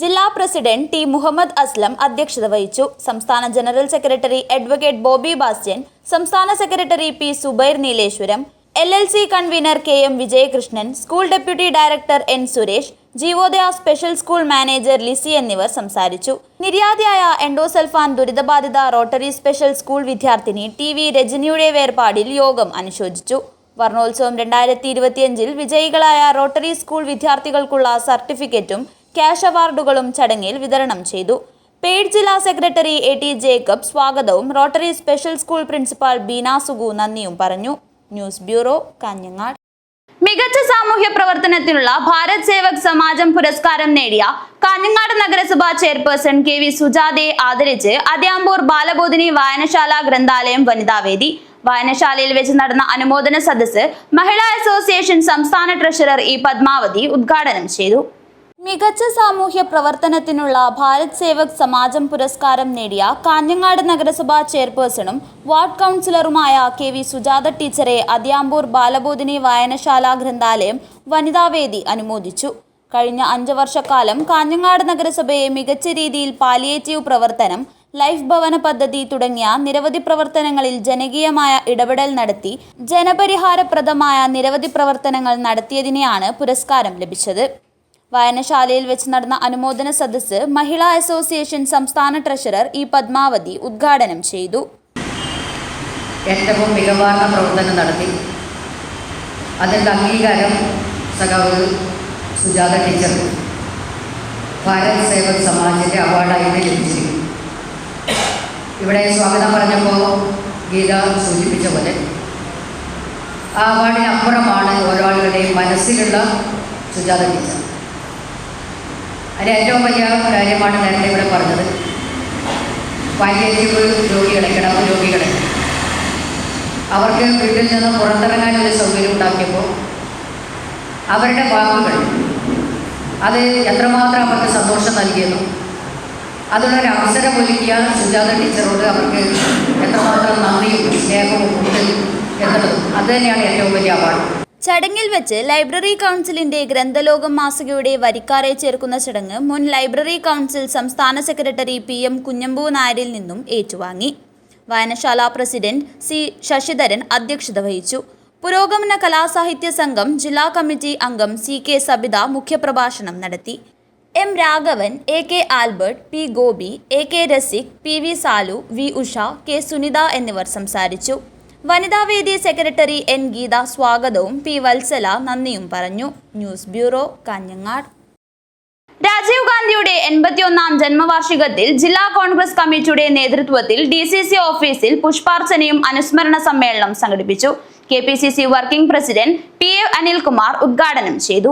ജില്ലാ പ്രസിഡന്റ് T മുഹമ്മദ് അസ്ലം അധ്യക്ഷത വഹിച്ചു. സംസ്ഥാന general secretary advocate Bobby Bastian, സംസ്ഥാന secretary P Subair Nileshwaram, LLC convener KM Vijayakrishnan, school deputy director N Suresh, Jeevodaya special school manager Lissy എന്നിവർ സംസാരിച്ചു. നിര്യാതയായ എൻഡോസൾഫാൻ ദുരിതബാധിത റോട്ടറി സ്പെഷ്യൽ സ്കൂൾ വിദ്യാർത്ഥിനി TV രജനിയുടെ വേർപാടിൽ യോഗം അനുശോചിച്ചു. വർണ്ണോത്സവം 2025 വിജയികളായ റോട്ടറി സ്കൂൾ വിദ്യാർത്ഥികൾക്കുള്ള സർട്ടിഫിക്കറ്റും ക്യാഷ് അവാർഡുകളും ചടങ്ങിൽ വിതരണം ചെയ്തു. പേഡ് ജില്ലാ സെക്രട്ടറി AT ജേക്കബ് സ്വാഗതവും rotary special school principal Beena Sugu നന്ദിയും പറഞ്ഞു. News bureau, Kanhangad. മികച്ച സാമൂഹ്യ പ്രവർത്തനത്തിനുള്ള ഭാരത് സേവക് സമാജം പുരസ്കാരം നേടിയ കാഞ്ഞങ്ങാട് നഗരസഭാ ചെയർപേഴ്സൺ KV സുജാതയെ ആദരിച്ച് അദ്യാമ്പൂർ ബാലബോധിനി വായനശാല ഗ്രന്ഥാലയം വനിതാവേദി. വായനശാലയിൽ വെച്ച് നടന്ന അനുമോദന സദസ്സ് മഹിളാ അസോസിയേഷൻ സംസ്ഥാന ട്രഷറർ E പത്മാവതി ഉദ്ഘാടനം ചെയ്തു. മികച്ച സാമൂഹ്യ പ്രവർത്തനത്തിനുള്ള ഭാരത് സേവക് സമാജം പുരസ്കാരം നേടിയ കാഞ്ഞങ്ങാട് നഗരസഭാ ചെയർപേഴ്സണും വാർഡ് കൗൺസിലറുമായ KV സുജാത ടീച്ചറെ അദ്യാമ്പൂർ ബാലബോധിനി വായനശാല ഗ്രന്ഥാലയം വനിതാവേദി അനുമോദിച്ചു. കഴിഞ്ഞ 5 വർഷക്കാലം കാഞ്ഞങ്ങാട് നഗരസഭയെ മികച്ച രീതിയിൽ പാലിയേറ്റീവ് പ്രവർത്തനം, ലൈഫ് ഭവന പദ്ധതി തുടങ്ങിയ നിരവധി പ്രവർത്തനങ്ങളിൽ ജനകീയമായ ഇടപെടൽ നടത്തി ജനപരിഹാരപ്രദമായ നിരവധി പ്രവർത്തനങ്ങൾ നടത്തിയതിനെയാണ് പുരസ്കാരം ലഭിച്ചത്. വായനശാലയിൽ വെച്ച് നടന്ന അനുമോദന സദസ്സ് മഹിളാ അസോസിയേഷൻ സംസ്ഥാന ട്രഷറർ E പത്മാവതി ഉദ്ഘാടനം ചെയ്തു. ഏറ്റവും മികവാർന്ന പ്രവർത്തനം നടത്തി അതിൻ്റെ അംഗീകാരം സഖാവ് സുജാത ടീച്ചർ ഭാരത് സേവക് സമാജിൻ്റെ അവാർഡായിട്ട് ലഭിച്ചിരിക്കുന്നു. ഇവിടെ സ്വാഗതം പറഞ്ഞപ്പോൾ ഗീത സൂചിപ്പിച്ച പോലെ ആ അവാർഡിനപ്പുറമാണ് ഓരോ ആളുകളുടെയും മനസ്സിലുള്ള സുജാത ടീച്ചർ. അതിന് ഏറ്റവും വലിയ കാര്യമാണ് നേരത്തെ ഇവിടെ പറഞ്ഞത്, പാലിയേറ്റീവ് രോഗികളെ, കിടപ്പ് രോഗികളെ അവർക്ക് വീട്ടിൽ നിന്ന് പുറത്തിറങ്ങാനൊരു സൗകര്യം ഉണ്ടാക്കിയപ്പോൾ അവരുടെ വാക്കുകൾ അത് എത്രമാത്രം അവർക്ക് സന്തോഷം നൽകിയെന്നും അതിനൊരു അവസരം ഒരുക്കിയ സുജാത ടീച്ചറോട് അവർക്ക് എത്രമാത്രം നന്ദിയും സ്നേഹവും ഉണ്ട് എന്നുള്ളതും അത് തന്നെയാണ് ഏറ്റവും വലിയ അവാർഡ്. ചടങ്ങിൽ വെച്ച് ലൈബ്രറി കൗൺസിലിന്റെ ഗ്രന്ഥലോകം മാസികയുടെ വരിക്കാരെ ചേർക്കുന്ന ചടങ്ങ് മുൻ ലൈബ്രറി കൗൺസിൽ സംസ്ഥാന സെക്രട്ടറി PM കുഞ്ഞമ്പു നായരിൽ നിന്നും ഏറ്റുവാങ്ങി. വായനശാല പ്രസിഡന്റ് C ശശിധരൻ അധ്യക്ഷത വഹിച്ചു. പുരോഗമന കലാസാഹിത്യ സംഘം ജില്ലാ കമ്മിറ്റി അംഗം CK സബിത മുഖ്യപ്രഭാഷണം നടത്തി. M Raghavan, AK Albert, P Gopi, AK Rasik, PV Salu, V Usha, K Sunitha എന്നിവർ സംസാരിച്ചു. വനിതാവേദി സെക്രട്ടറി N ഗീത സ്വാഗതവും P വത്സല നന്ദിയും പറഞ്ഞു. News bureau, Kanhangad. രാജീവ് ഗാന്ധിയുടെ 81ാം ജന്മവാർഷികത്തിൽ ജില്ലാ കോൺഗ്രസ് കമ്മിറ്റിയുടെ നേതൃത്വത്തിൽ DCC ഓഫീസിൽ പുഷ്പാർച്ചനയും അനുസ്മരണ സമ്മേളനം സംഘടിപ്പിച്ചു. KPCC working president PA Anilkumar ഉദ്ഘാടനം ചെയ്തു.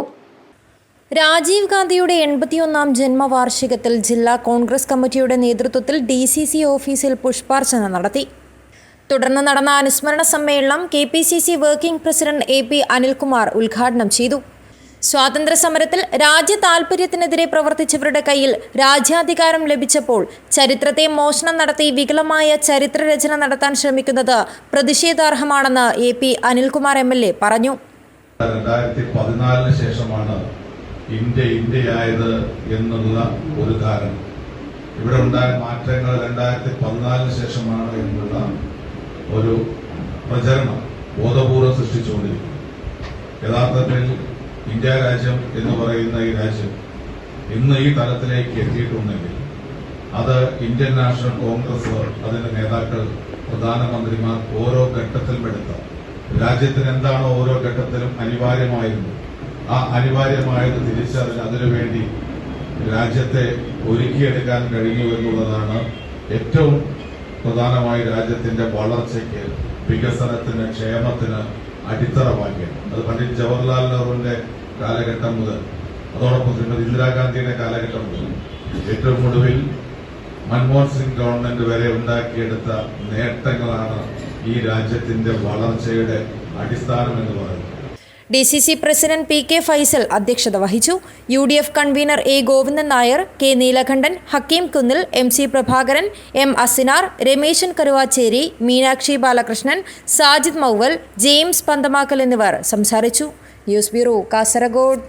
രാജീവ് ഗാന്ധിയുടെ 81ാം ജന്മവാർഷികത്തിൽ ജില്ലാ കോൺഗ്രസ് കമ്മിറ്റിയുടെ നേതൃത്വത്തിൽ DCC ഓഫീസിൽ പുഷ്പാർച്ചന നടത്തി. തുടർന്ന് നടന്ന അനുസ്മരണ സമ്മേളനം KPCC working president AP Anilkumar ഉദ്ഘാടനം ചെയ്തു. സ്വാതന്ത്ര്യ സമരത്തിൽ രാജ്യ താൽപര്യത്തിനെതിരെ പ്രവർത്തിച്ചവരുടെ കയ്യിൽ രാജ്യാധികാരം ലഭിച്ചപ്പോൾ ചരിത്രത്തെ മോഷണം നടത്തി വികലമായ ചരിത്രരചന നടത്താൻ ശ്രമിക്കുന്നത് പ്രതിഷേധാർഹമാണെന്ന് AP അനിൽകുമാർ MLA പറഞ്ഞു. 2014 ശേഷമാണ് ഇന്ത്യയായത് എന്നുള്ള ഒരു കാരണം. ഇവിടെ ഉണ്ടായ മാറ്റങ്ങൾ 2014 ശേഷമാണ് എന്നുള്ള ഒരു പ്രചരണം ബോധപൂർവ്വം സൃഷ്ടിച്ചുകൊണ്ടിരിക്കുന്നു. യഥാർത്ഥത്തിൽ ഇന്ത്യ രാജ്യം എന്ന് പറയുന്ന ഈ രാജ്യം ഇന്ന് ഈ തലത്തിലേക്ക് എത്തിയിട്ടുണ്ടെങ്കിൽ അത് ഇന്ത്യൻ നാഷണൽ കോൺഗ്രസ്, അതിന്റെ നേതാക്കൾ, പ്രധാനമന്ത്രിമാർ ഓരോ ഘട്ടത്തിലും എടുത്ത രാജ്യത്തിന് എന്താണോ ഓരോ ഘട്ടത്തിലും അനിവാര്യമായിരുന്നു ആ അനിവാര്യമായത് തിരിച്ചറിഞ്ഞ് അതിനുവേണ്ടി രാജ്യത്തെ ഒരുക്കിയെടുക്കാൻ കഴിഞ്ഞു എന്നുള്ളതാണ് ഏറ്റവും പ്രധാനമായി രാജ്യത്തിന്റെ വളർച്ചയ്ക്ക്, വികസനത്തിന്, ക്ഷേമത്തിന് അടിത്തറവാക്കിയത്. അത് പണ്ഡിറ്റ് ജവഹർലാൽ നെഹ്റുവിന്റെ കാലഘട്ടം മുതൽ, അതോടൊപ്പം ശ്രീമതി ഇന്ദിരാഗാന്ധിയുടെ കാലഘട്ടം മുതൽ, ഏറ്റവും ഒടുവിൽ മൻമോഹൻ സിംഗ് ഗവൺമെന്റ് വരെ ഉണ്ടാക്കിയെടുത്ത നേട്ടങ്ങളാണ് ഈ രാജ്യത്തിന്റെ വളർച്ചയുടെ അടിസ്ഥാനം എന്ന് പറയുന്നത്. DCC പ്രസിഡന്റ് PK ഫൈസൽ അധ്യക്ഷത വഹിച്ചു. UDF convener A Govindan Nair, K Neelakandan, Hakeem Kunnil, MC Prabhakaran, M Asinar, Rameshan Karuvacheri, Meenakshi Balakrishnan, Sajid Mauval, James Panthamakkal എന്നിവർ സംസാരിച്ചു. News bureau, Kasaragod.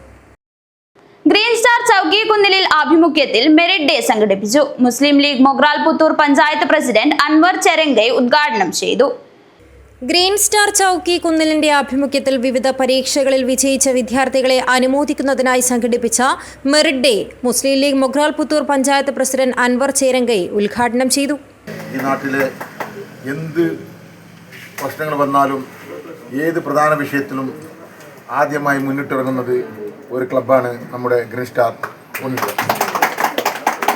Green star ചൌക്കിക്കുന്നിലിൽ ആഭിമുഖ്യത്തിൽ മെറിറ്റ് ഡേ സംഘടിപ്പിച്ചു. മുസ്ലിം ലീഗ് മൊഗ്രാൽ പുത്തൂർ പഞ്ചായത്ത് പ്രസിഡന്റ് അൻവർ ചെരങ്കൈ ഉദ്ഘാടനം ചെയ്തു. ഗ്രീൻ സ്റ്റാർ ചൌക്കി കുന്നിലിന്റെ ആഭിമുഖ്യത്തിൽ വിവിധ പരീക്ഷകളിൽ വിജയിച്ച വിദ്യാർത്ഥികളെ അനുമോദിക്കുന്നതിനായി സംഘടിപ്പിച്ച മെറിറ്റ് ഡേ മുസ്ലിം ലീഗ് മൊഗ്രാൽ പുത്തൂർ പഞ്ചായത്ത് പ്രസിഡന്റ് അൻവർ ചേരങ്കൈ ഉദ്ഘാടനം ചെയ്തു. ഈ നാട്ടിലെ എന്ത് പ്രശ്നങ്ങൾ വന്നാലും ഏത് പ്രധാന വിഷയത്തിലും ആദ്യമായി മുന്നിട്ടിറങ്ങുന്നത് ഒരു ക്ലബ്ബാണ് നമ്മുടെ ഗ്രീൻ സ്റ്റാർ കുന്നിൽ.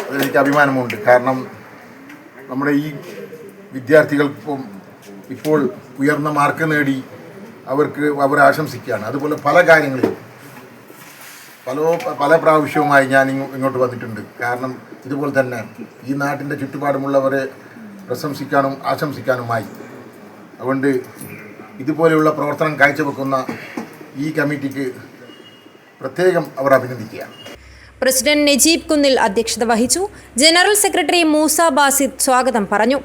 അതിലെനിക്ക് അഭിമാനമുണ്ട്. കാരണം നമ്മുടെ ഈ വിദ്യാർത്ഥികൾക്കും ഇപ്പോൾ ഉയർന്ന മാർക്ക് നേടി അവരെ ആശംസിക്കുകയാണ്. അതുപോലെ പല കാര്യങ്ങളിലും പല പ്രാവശ്യവുമായി ഞാൻ ഇങ്ങോട്ട് വന്നിട്ടുണ്ട്. കാരണം ഇതുപോലെ തന്നെ ഈ നാട്ടിൻ്റെ ചുറ്റുപാടുമുള്ളവരെ പ്രശംസിക്കാനും ആശംസിക്കാനുമായി. അതുകൊണ്ട് ഇതുപോലെയുള്ള പ്രവർത്തനം കാഴ്ചവെക്കുന്ന ഈ കമ്മിറ്റിക്ക് പ്രത്യേകം അവർ അഭിനന്ദിക്കുകയാണ്. പ്രസിഡന്റ് നജീബ് കുന്നിൽ അധ്യക്ഷത വഹിച്ചു. ജനറൽ സെക്രട്ടറി മൂസ ബാസിദ് സ്വാഗതം പറഞ്ഞു.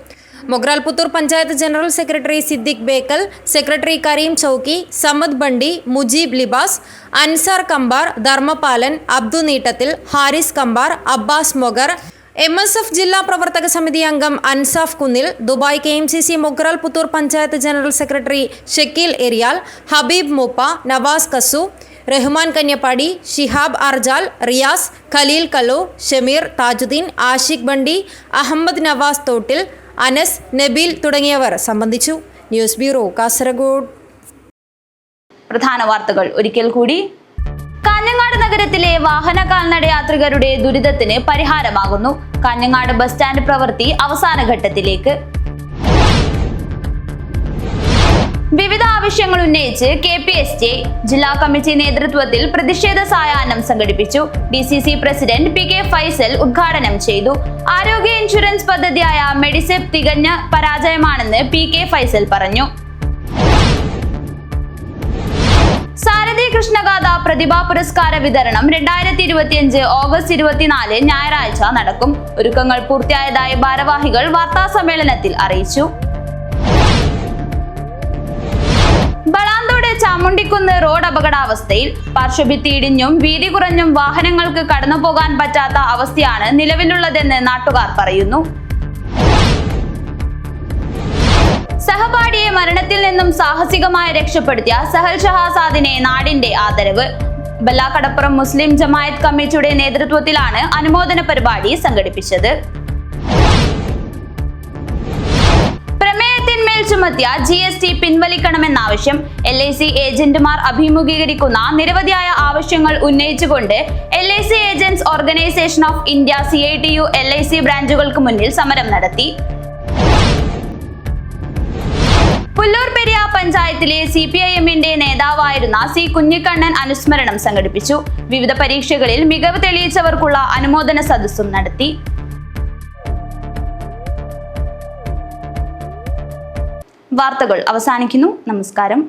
Mogral Puthur panchayat general secretary Siddique Bekal, secretary Kareem Chowki, Samad Bandi, Mujeeb Libas, Ansar Kambar, Dharmapalan, Abdu Neettathil, Haris Kambar, Abbas Mogar, MSF ജില്ലാ പ്രവർത്തക സമിതി അംഗം Ansaf Kunnil, Dubai KMCC Mogral Puthur panchayat general secretary Shakeel Eriyal, Habeeb Moopa, Navas Kasu, Rahman Kanyappadi, Shihab Arjal, Riyas, Khaleel Kalo, Shameer, Thajuddeen, Ashiq Bandi, Ahmed Navas Thottil, Anas, Nabeel തുടങ്ങിയവർ സംബന്ധിച്ചു. News bureau, Kasaragod. പ്രധാന വാർത്തകൾ ഒരിക്കൽ കൂടി. കാഞ്ഞങ്ങാട് നഗരത്തിലെ വാഹന കാൽനട യാത്രികരുടെ ദുരിതത്തിന് പരിഹാരമാകുന്നു. കാഞ്ഞങ്ങാട് ബസ് സ്റ്റാൻഡ് പ്രവൃത്തി അവസാന ഘട്ടത്തിലേക്ക്. വിവിധ ആവശ്യങ്ങൾ ഉന്നയിച്ച് KPSJ ജില്ലാ കമ്മിറ്റി നേതൃത്വത്തിൽ പ്രതിഷേധ സായാഹ്നം സംഘടിപ്പിച്ചു. DCC പ്രസിഡന്റ് PK ഫൈസൽ ഉദ്ഘാടനം ചെയ്തു. ആരോഗ്യ ഇൻഷുറൻസ് പദ്ധതിയായ മെഡിസെപ് തികഞ്ഞ പരാജയമാണെന്ന് PK ഫൈസൽ പറഞ്ഞു. സാരഥി കൃഷ്ണഗാഥ പ്രതിഭാ പുരസ്കാര വിതരണം 2025 ഓഗസ്റ്റ് 24 ഞായറാഴ്ച നടക്കും. ഒരുക്കങ്ങൾ പൂർത്തിയായതായി ഭാരവാഹികൾ വാർത്താസമ്മേളനത്തിൽ അറിയിച്ചു. ബളാന്തോട് ചാമുണ്ടിക്കുന്ന് റോഡ് അപകടാവസ്ഥയിൽ. പാർശ്വഭിത്തി ഇടിഞ്ഞും വീതി കുറഞ്ഞും വാഹനങ്ങൾക്ക് കടന്നുപോകാൻ പറ്റാത്ത അവസ്ഥയാണ് നിലവിലുള്ളതെന്ന് നാട്ടുകാർ പറയുന്നു. സഹപാഠിയെ മരണത്തിൽ നിന്നും സാഹസികമായി രക്ഷപ്പെടുത്തിയ സഹൽ ഷഹാസാദിനെ നാടിന്റെ ആദരവ്. ബല്ലാക്കടപ്പുറം മുസ്ലിം ജമായത്ത് കമ്മിറ്റിയുടെ നേതൃത്വത്തിലാണ് അനുമോദന പരിപാടി സംഘടിപ്പിച്ചത്. പ്രമേയത്തിന്മേൽ ചുമത്തിയ GST പിൻവലിക്കണമെന്നാവശ്യം. LIC ഏജന്റുമാർ അഭിമുഖീകരിക്കുന്ന നിരവധിയായ ആവശ്യങ്ങൾ ഉന്നയിച്ചുകൊണ്ട് LIC agents organisation of India CITU LIC ബ്രാഞ്ചുകൾക്ക് മുന്നിൽ സമരം നടത്തി. പുല്ലൂർ പെരിയ പഞ്ചായത്തിലെ CPIMന്റെ നേതാവായിരുന്ന C കുഞ്ഞിക്കണ്ണൻ അനുസ്മരണം സംഘടിപ്പിച്ചു. വിവിധ പരീക്ഷകളിൽ മികവ് തെളിയിച്ചവർക്കുള്ള അനുമോദന സദസ്സും നടത്തി. വാർത്തകൾ അവസാനിക്കുന്നു. നമസ്കാരം.